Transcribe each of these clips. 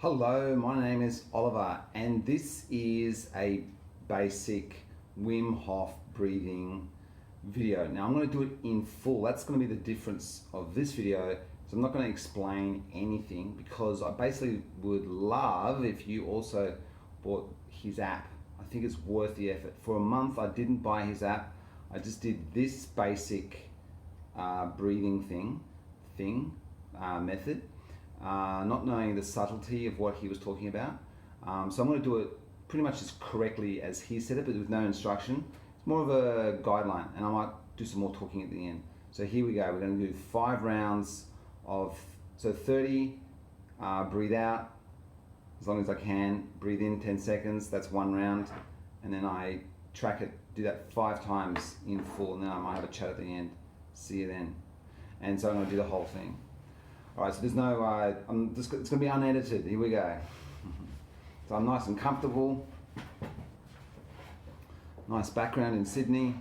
Hello, my name is Oliver, and this is a basic Wim Hof breathing video. Now I'm going to do it in full. That's going to be the difference of this video. So I'm not going to explain anything because I basically would love if you also bought his app. I think it's worth the effort. For a month I didn't buy his app. I just did this basic breathing method, not knowing the subtlety of what he was talking about. So I'm going to do it pretty much as correctly as he said it, but with no instruction. It's more of a guideline, and I might do some more talking at the end. So here we go. We're going to do 5 rounds of 30. Breathe out as long as I can. Breathe in 10 seconds. That's 1 round, and then I track it. Do that 5 times in full, and then I might have a chat at the end. See you then. And so I'm going to do the whole thing. All right, so there's no, it's going to be unedited. Here we go. So I'm nice and comfortable. Nice background in Sydney.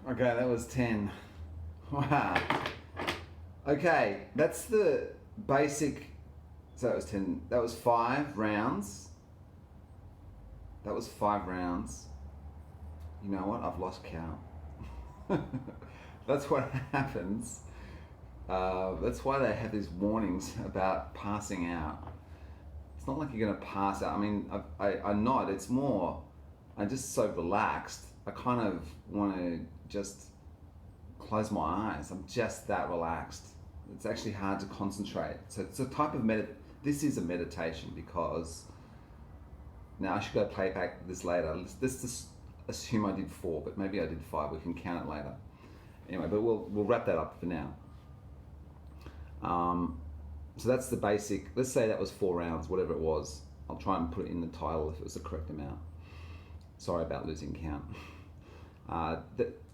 Okay, that was 10. Wow. Okay, that's the basic. So that was 10. That was 5 rounds. That was 5 rounds. You know what? I've lost count. That's what happens. That's why they have these warnings about passing out. It's not like you're going to pass out. I mean, I'm not. It's more, I'm just so relaxed. I kind of want to just close my eyes. I'm just that relaxed. It's actually hard to concentrate. So it's a type of this is a meditation because, now I should go play back this later. Let's just assume I did 4, but maybe I did 5. We can count it later. Anyway, but we'll wrap that up for now. So that's the basic. Let's say that was 4 rounds, whatever it was. I'll try and put it in the title if it was the correct amount. Sorry about losing count.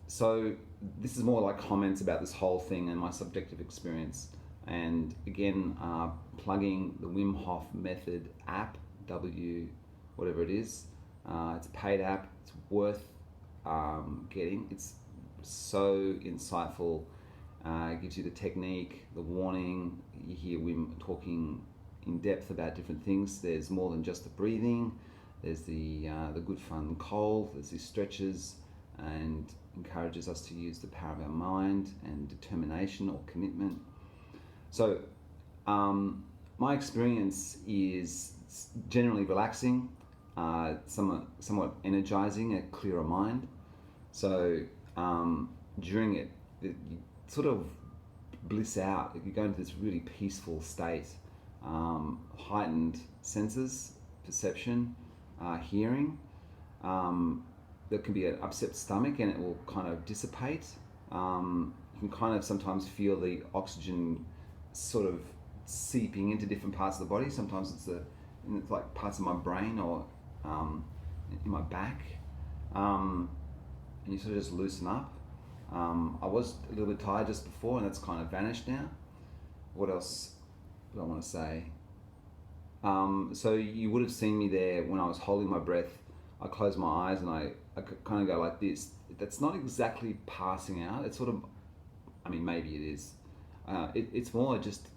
So this is more like comments about this whole thing and my subjective experience. And again, plugging the Wim Hof Method app, whatever it is. It's a paid app. It's worth getting. It's so insightful. It gives you the technique, the warning. You hear Wim talking in depth about different things. There's more than just the breathing. There's the good fun cold. There's these stretches, and encourages us to use the power of our mind and determination or commitment. So my experience is generally relaxing, somewhat energizing, a clearer mind. So during it, you sort of bliss out. You go into this really peaceful state, heightened senses, perception, hearing. There can be an upset stomach and it will kind of dissipate. You can kind of sometimes feel the oxygen sort of seeping into different parts of the body. Sometimes it's like parts of my brain or in my back. And you sort of just loosen up. I was a little bit tired just before, and that's kind of vanished now. What else do I want to say? So you would have seen me there when I was holding my breath. I closed my eyes and I kind of go like this. That's not exactly passing out. It's sort of, I mean, maybe it is. It's more just,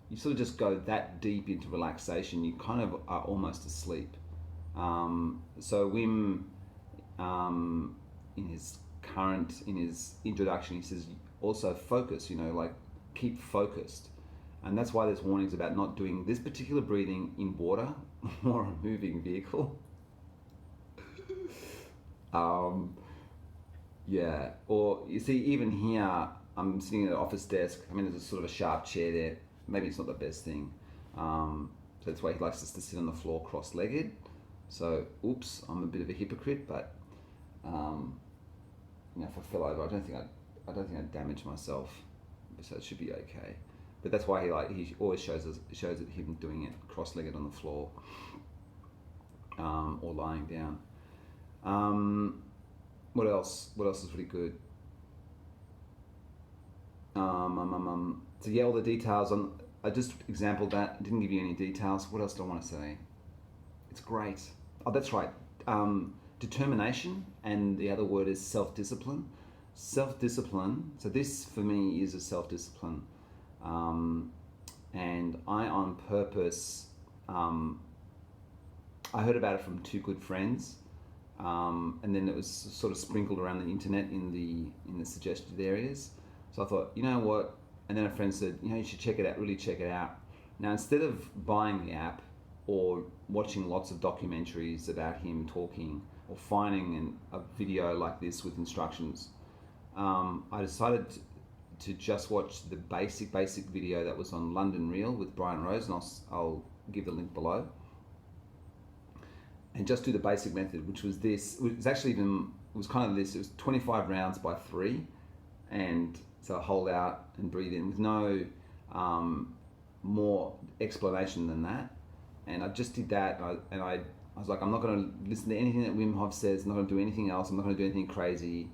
you sort of just go that deep into relaxation. You kind of are almost asleep. So Wim, in his introduction, he says also focus, like keep focused. And that's why there's warnings about not doing this particular breathing in water or a moving vehicle. Yeah, or you see, even here, I'm sitting at an office desk. I mean, there's a sort of a sharp chair there. Maybe it's not the best thing. So that's why he likes us to sit on the floor cross-legged. So, oops, I'm a bit of a hypocrite, but if I fell over, I don't think I'd damage myself, so it should be okay. But that's why he always shows it him doing it cross-legged on the floor, or lying down. What else? What else is really good? So yeah, all the details on. I just exampled that. Didn't give you any details. What else do I want to say? It's great. Oh, that's right. Determination, and the other word is self-discipline. Self-discipline. So this for me is a self-discipline, and I on purpose. I heard about it from 2 good friends. And then it was sort of sprinkled around the internet in the suggested areas. So I thought, you know what? And then a friend said, you should check it out, really check it out. Now, instead of buying the app or watching lots of documentaries about him talking or finding a video like this with instructions, I decided to just watch the basic video that was on London Real with Brian Rose, and I'll give the link below. And just do the basic method, which was this. It was kind of this. It was 25 rounds by 3, and so hold out and breathe in with no more explanation than that. And I just did that, and I was like, I'm not going to listen to anything that Wim Hof says. I'm not going to do anything else. I'm not going to do anything crazy.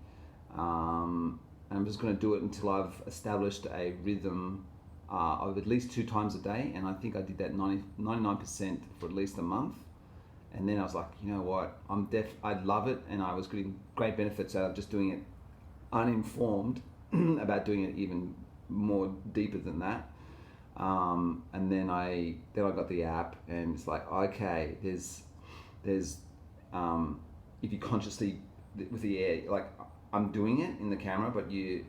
And I'm just going to do it until I've established a rhythm of at least 2 times a day. And I think I did that 99% for at least a month. And then I was like, you know what, I'd love it, and I was getting great benefits out of just doing it uninformed about doing it even more deeper than that. And then I got the app, and it's like, okay, there's if you consciously with the air, like I'm doing it in the camera, but he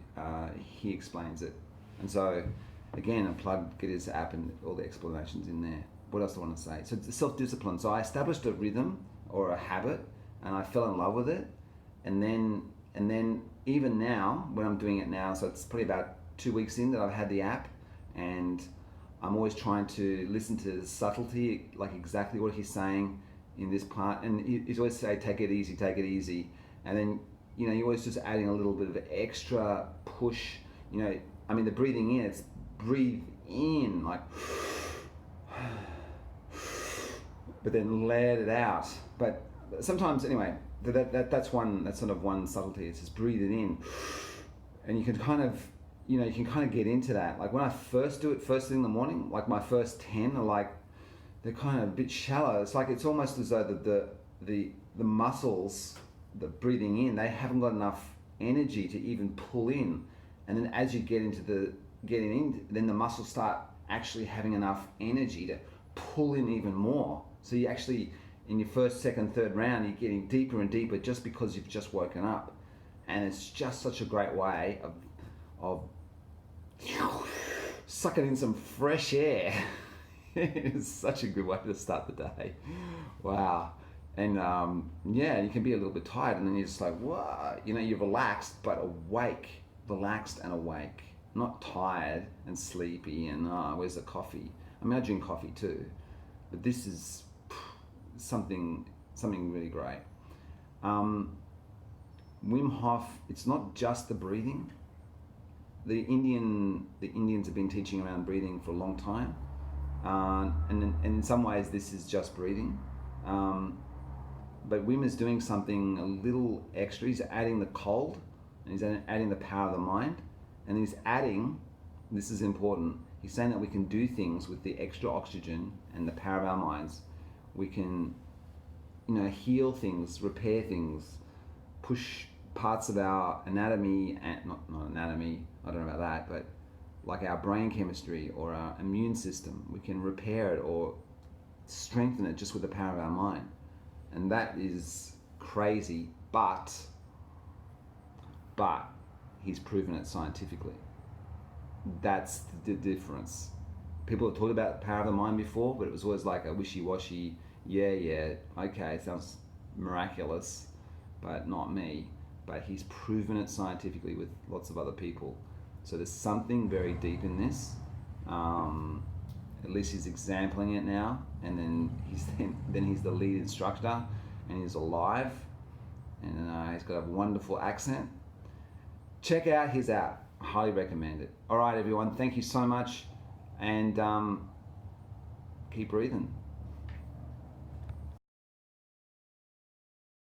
explains it. And so again, get his app and all the explanations in there. What else do I want to say? So self-discipline. So I established a rhythm or a habit, and I fell in love with it. And then even now, when I'm doing it now, so it's probably about 2 weeks in that I've had the app, and I'm always trying to listen to the subtlety, like exactly what he's saying in this part. And he's always say, take it easy, take it easy. And then, you're always just adding a little bit of extra push. I mean, the breathing in, it's breathe in, like, but then let it out. But sometimes, anyway, that's sort of one subtlety. It's just breathe it in, and you can kind of get into that. Like when I first do it first thing in the morning, like my first 10 are like, they're kind of a bit shallow. It's like it's almost as though the muscles, the breathing in, they haven't got enough energy to even pull in. And then as you get into getting in, then the muscles start actually having enough energy to pull in even more. So you actually, in your first, second, third round, you're getting deeper and deeper just because you've just woken up. And it's just such a great way of sucking in some fresh air. It's such a good way to start the day. Wow. And you can be a little bit tired, and then you're just like, whoa, you're relaxed but awake, relaxed and awake, not tired and sleepy and where's the coffee? I mean, I drink coffee too, but this is something really great. Wim Hof, it's not just the breathing. The Indians have been teaching around breathing for a long time, and in some ways this is just breathing. But Wim is doing something a little extra. He's adding the cold, and he's adding the power of the mind, and he's adding, this is important, he's saying that we can do things with the extra oxygen and the power of our minds. We can, heal things, repair things, push parts of our anatomy, and not anatomy, I don't know about that, but like our brain chemistry or our immune system, we can repair it or strengthen it just with the power of our mind. And that is crazy, but he's proven it scientifically. That's the difference. People have talked about the power of the mind before, but it was always like a wishy-washy, okay, sounds miraculous, but not me. But he's proven it scientifically with lots of other people. So there's something very deep in this. At least he's exempling it now, and then he's the lead instructor, and he's alive, and he's got a wonderful accent. Check out his app. I highly recommend it. All right, everyone. Thank you so much, and keep breathing.